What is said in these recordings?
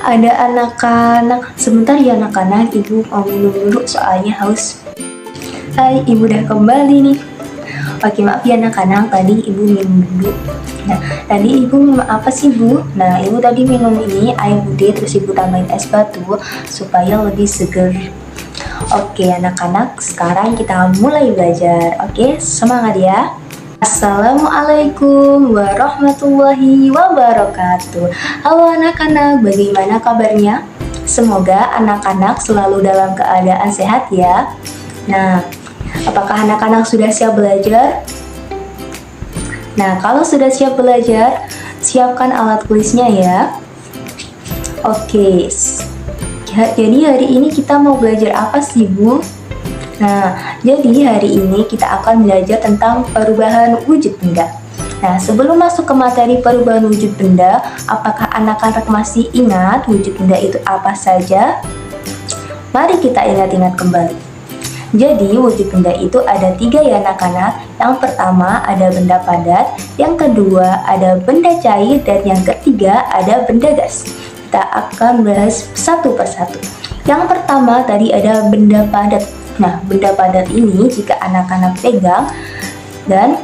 Ada anak-anak. Sebentar ya anak-anak, ibu mau minum dulu soalnya haus. Hai, ibu udah kembali nih. Oke, maaf ya anak-anak, tadi ibu minum dulu. Nah, tadi ibu minum apa sih bu? Nah, ibu tadi minum ini air putih, terus ibu tambahin es batu supaya lebih seger. Oke anak-anak, sekarang kita mulai belajar. Oke, semangat ya. Assalamualaikum warahmatullahi wabarakatuh. Halo anak-anak, bagaimana kabarnya? Semoga anak-anak selalu dalam keadaan sehat ya. Nah, apakah anak-anak sudah siap belajar? Nah, kalau sudah siap belajar, siapkan alat tulisnya ya. Oke, jadi hari ini kita mau belajar apa sih bu? Nah, jadi hari ini kita akan belajar tentang perubahan wujud benda. Nah, sebelum masuk ke materi perubahan wujud benda, apakah anak-anak masih ingat wujud benda itu apa saja? Mari kita ingat-ingat kembali. Jadi, wujud benda itu ada 3 ya anak-anak. Yang pertama ada benda padat, yang kedua ada benda cair, dan yang ketiga ada benda gas. Kita akan bahas satu persatu. Yang pertama tadi ada benda padat. Nah, benda padat ini jika anak-anak pegang dan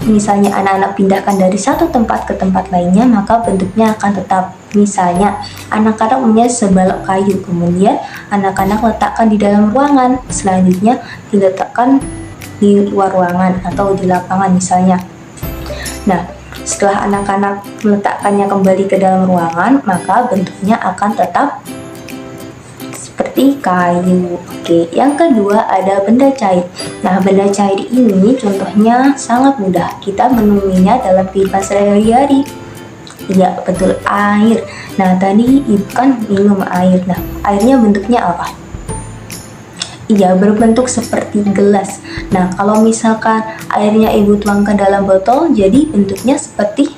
misalnya anak-anak pindahkan dari satu tempat ke tempat lainnya, maka bentuknya akan tetap. Misalnya, anak-anak punya sebalok kayu, kemudian anak-anak letakkan di dalam ruangan, selanjutnya diletakkan di luar ruangan atau di lapangan misalnya. Nah, setelah anak-anak meletakkannya kembali ke dalam ruangan, maka bentuknya akan tetap seperti kayu. Oke, yang kedua ada benda cair. Nah, benda cair ini contohnya sangat mudah kita menemuinya dalam kehidupan sehari-hari. Ya, betul, air. Nah, tadi ibu kan minum air. Nah, airnya bentuknya apa? Iya, berbentuk seperti gelas. Nah, kalau misalkan airnya ibu tuang ke dalam botol, jadi bentuknya seperti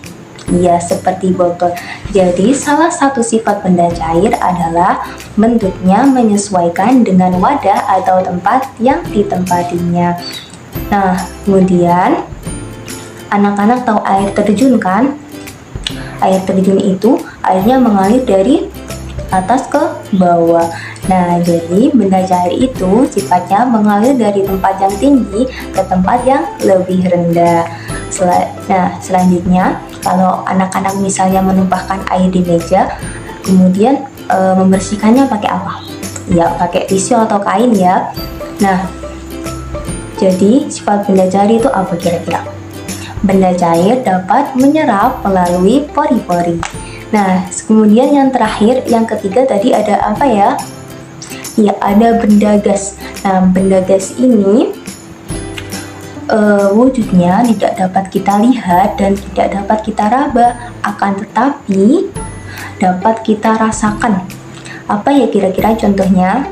botol. Jadi, salah satu sifat benda cair adalah bentuknya menyesuaikan dengan wadah atau tempat yang ditempatinya. Nah, kemudian anak-anak tahu air terjun kan? Air terjun itu airnya mengalir dari atas ke bawah. Nah, jadi benda cair itu sifatnya mengalir dari tempat yang tinggi ke tempat yang lebih rendah. Nah, selanjutnya kalau anak-anak misalnya menumpahkan air di meja, kemudian membersihkannya pakai apa? Ya, pakai tisu atau kain ya. Nah, jadi sifat benda cair itu apa kira-kira? Benda cair dapat menyerap melalui pori-pori. Nah, kemudian yang terakhir, yang ketiga tadi ada apa ya? Ya, ada benda gas. Nah, benda gas ini wujudnya tidak dapat kita lihat dan tidak dapat kita raba, akan tetapi dapat kita rasakan. Apa ya kira-kira contohnya?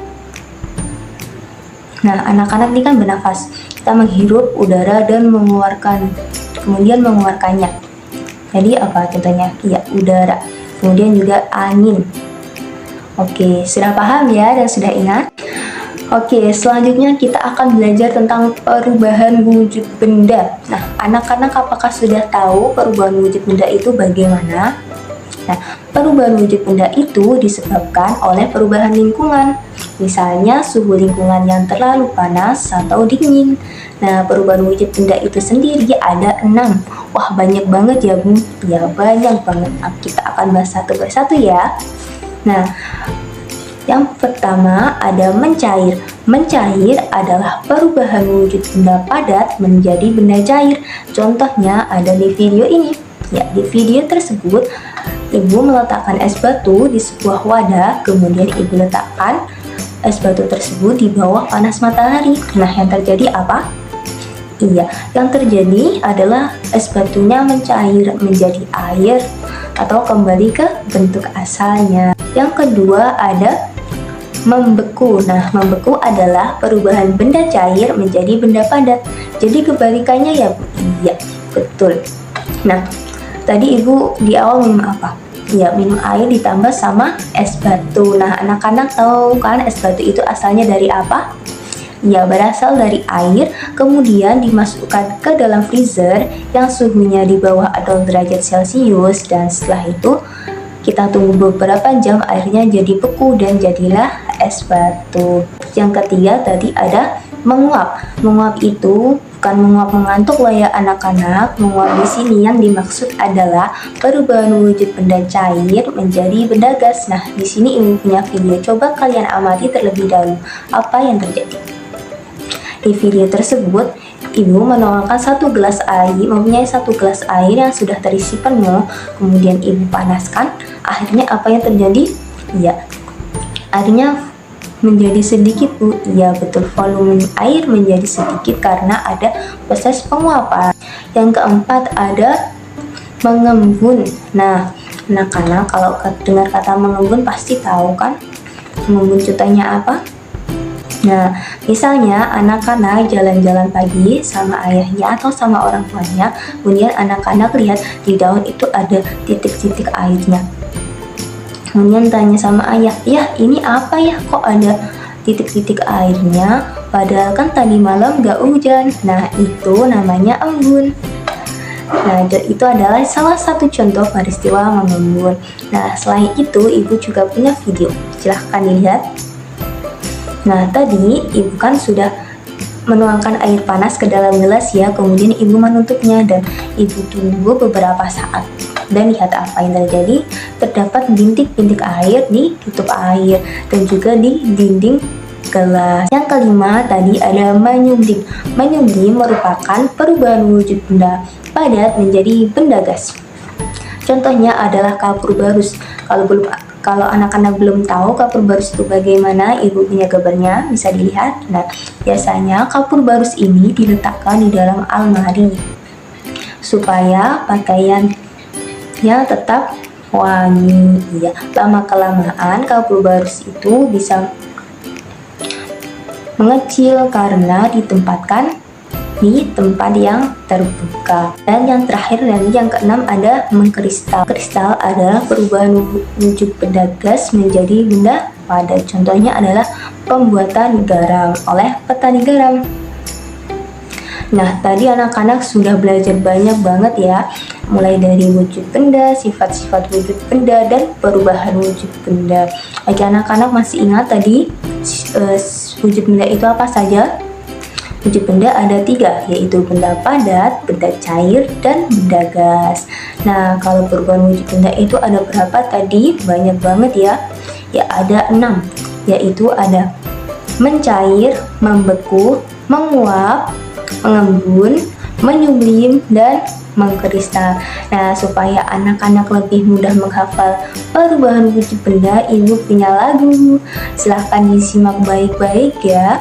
Nah, anak-anak ini kan bernafas. Kita menghirup udara dan kemudian mengeluarkannya. Jadi apa contohnya? Ya, udara. Kemudian juga angin. Oke, sudah paham ya dan sudah ingat? Oke, selanjutnya kita akan belajar tentang perubahan wujud benda. Nah, anak-anak apakah sudah tahu perubahan wujud benda itu bagaimana? Nah, perubahan wujud benda itu disebabkan oleh perubahan lingkungan. Misalnya, suhu lingkungan yang terlalu panas atau dingin. Nah, perubahan wujud benda itu sendiri ada 6. Wah, banyak banget ya, Bu. Ya, banyak banget. Kita akan bahas satu persatu ya. Nah, yang pertama ada mencair. Mencair adalah perubahan wujud benda padat menjadi benda cair. Contohnya ada di video ini. Ya, di video tersebut ibu meletakkan es batu di sebuah wadah, kemudian ibu letakkan es batu tersebut di bawah panas matahari. Nah, yang terjadi apa? Iya, yang terjadi adalah es batunya mencair menjadi air atau kembali ke bentuk asalnya. Yang kedua ada membeku. Nah, membeku adalah perubahan benda cair menjadi benda padat. Jadi kebalikannya ya, Bu? Iya, betul. Nah, tadi ibu di awal minum apa? Ya, minum air ditambah sama es batu. Nah, anak-anak tahu kan es batu itu asalnya dari apa? Ya, berasal dari air, kemudian dimasukkan ke dalam freezer yang suhunya di bawah 0 derajat Celcius, dan setelah itu kita tunggu beberapa jam, airnya jadi beku dan jadilah es batu. Yang ketiga tadi ada menguap. Menguap itu bukan menguap mengantuk loh ya anak-anak. Menguap di sini yang dimaksud adalah perubahan wujud benda cair menjadi benda gas. Nah, di sini ibu punya video, coba kalian amati terlebih dahulu apa yang terjadi. Di video tersebut, ibu menuangkan mempunyai satu gelas air yang sudah terisi penuh, kemudian ibu panaskan. Akhirnya apa yang terjadi? Ya, airnya menjadi sedikit, Bu. Iya, betul, volume air menjadi sedikit karena ada proses penguapan. Yang keempat ada mengembun. Nah, anak-anak kalau dengar kata mengembun pasti tahu kan mengembun contohnya apa? Nah, misalnya anak-anak jalan-jalan pagi sama ayahnya atau sama orang tuanya, kemudian anak-anak lihat di daun itu ada titik-titik airnya. Kemudian tanya sama ayah, "Ya, ini apa ya? Kok ada titik-titik airnya? Padahal kan tadi malam gak hujan." Nah, itu namanya embun. Nah, itu adalah salah satu contoh peristiwa mengembun. Nah, selain itu, ibu juga punya video. Silahkan dilihat. Nah, tadi ibu kan sudah menuangkan air panas ke dalam gelas ya, kemudian ibu menutupnya dan ibu tunggu beberapa saat. Dan lihat apa yang terjadi, terdapat bintik-bintik air di tutup air dan juga di dinding gelas. Yang kelima tadi ada menyublim. Menyublim merupakan perubahan wujud benda padat menjadi benda gas. Contohnya adalah kapur barus. Kalau anak-anak belum tahu kapur barus itu bagaimana, ibu punya gambarnya, bisa dilihat. Nah, biasanya kapur barus ini diletakkan di dalam almari supaya pakaian yang tetap wangi. Ya, lama kelamaan kapur barus itu bisa mengecil karena ditempatkan di tempat yang terbuka. Dan yang terakhir dan yang keenam ada mengkristal. Kristal adalah perubahan wujud benda gas menjadi benda padat. Contohnya adalah pembuatan garam oleh petani garam. Nah, tadi anak-anak sudah belajar banyak banget ya, mulai dari wujud benda, sifat-sifat wujud benda, dan perubahan wujud benda. Bagi anak-anak masih ingat tadi wujud benda itu apa saja? Wujud benda ada 3, yaitu benda padat, benda cair, dan benda gas. Nah, kalau perubahan wujud benda itu ada berapa tadi? Banyak banget ya. Ya, ada 6, yaitu ada mencair, membeku, menguap, mengembun, menyublim, dan mengkristal. Nah, supaya anak-anak lebih mudah menghafal perubahan wujud benda, ibu punya lagu. Silahkan disimak baik-baik ya.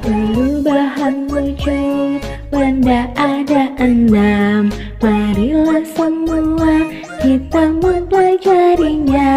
Perubahan wujud benda ada 6. Marilah semua kita mempelajarinya.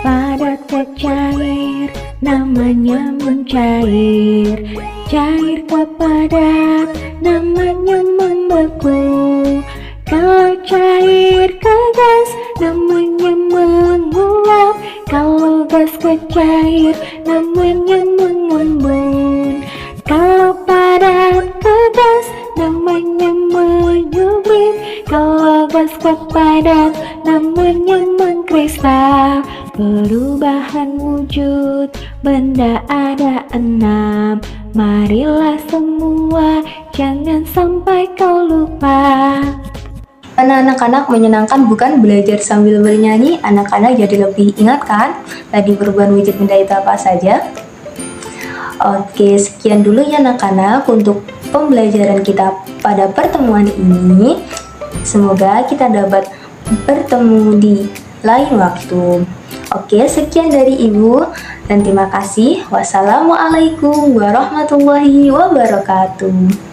Padat ke cair, namanya mencair. Cair ke padat, namanya membeku. Kalau cair ke gas, namanya menguap. Kalau gas ke cair, namanya mengembun. Kalau padat ke gas, namanya menyublim. Kalau gas ke padat, namanya mengkristal. Perubahan wujud benda ada 6. Marilah semua, jangan sampai kau lupa. Anak-anak menyenangkan bukan belajar sambil bernyanyi? Anak-anak jadi lebih ingat kan tadi perubahan wujud benda itu apa saja? Oke, sekian dulu ya anak-anak untuk pembelajaran kita pada pertemuan ini. Semoga kita dapat bertemu di lain waktu. Oke, sekian dari Ibu dan terima kasih. Wassalamualaikum warahmatullahi wabarakatuh.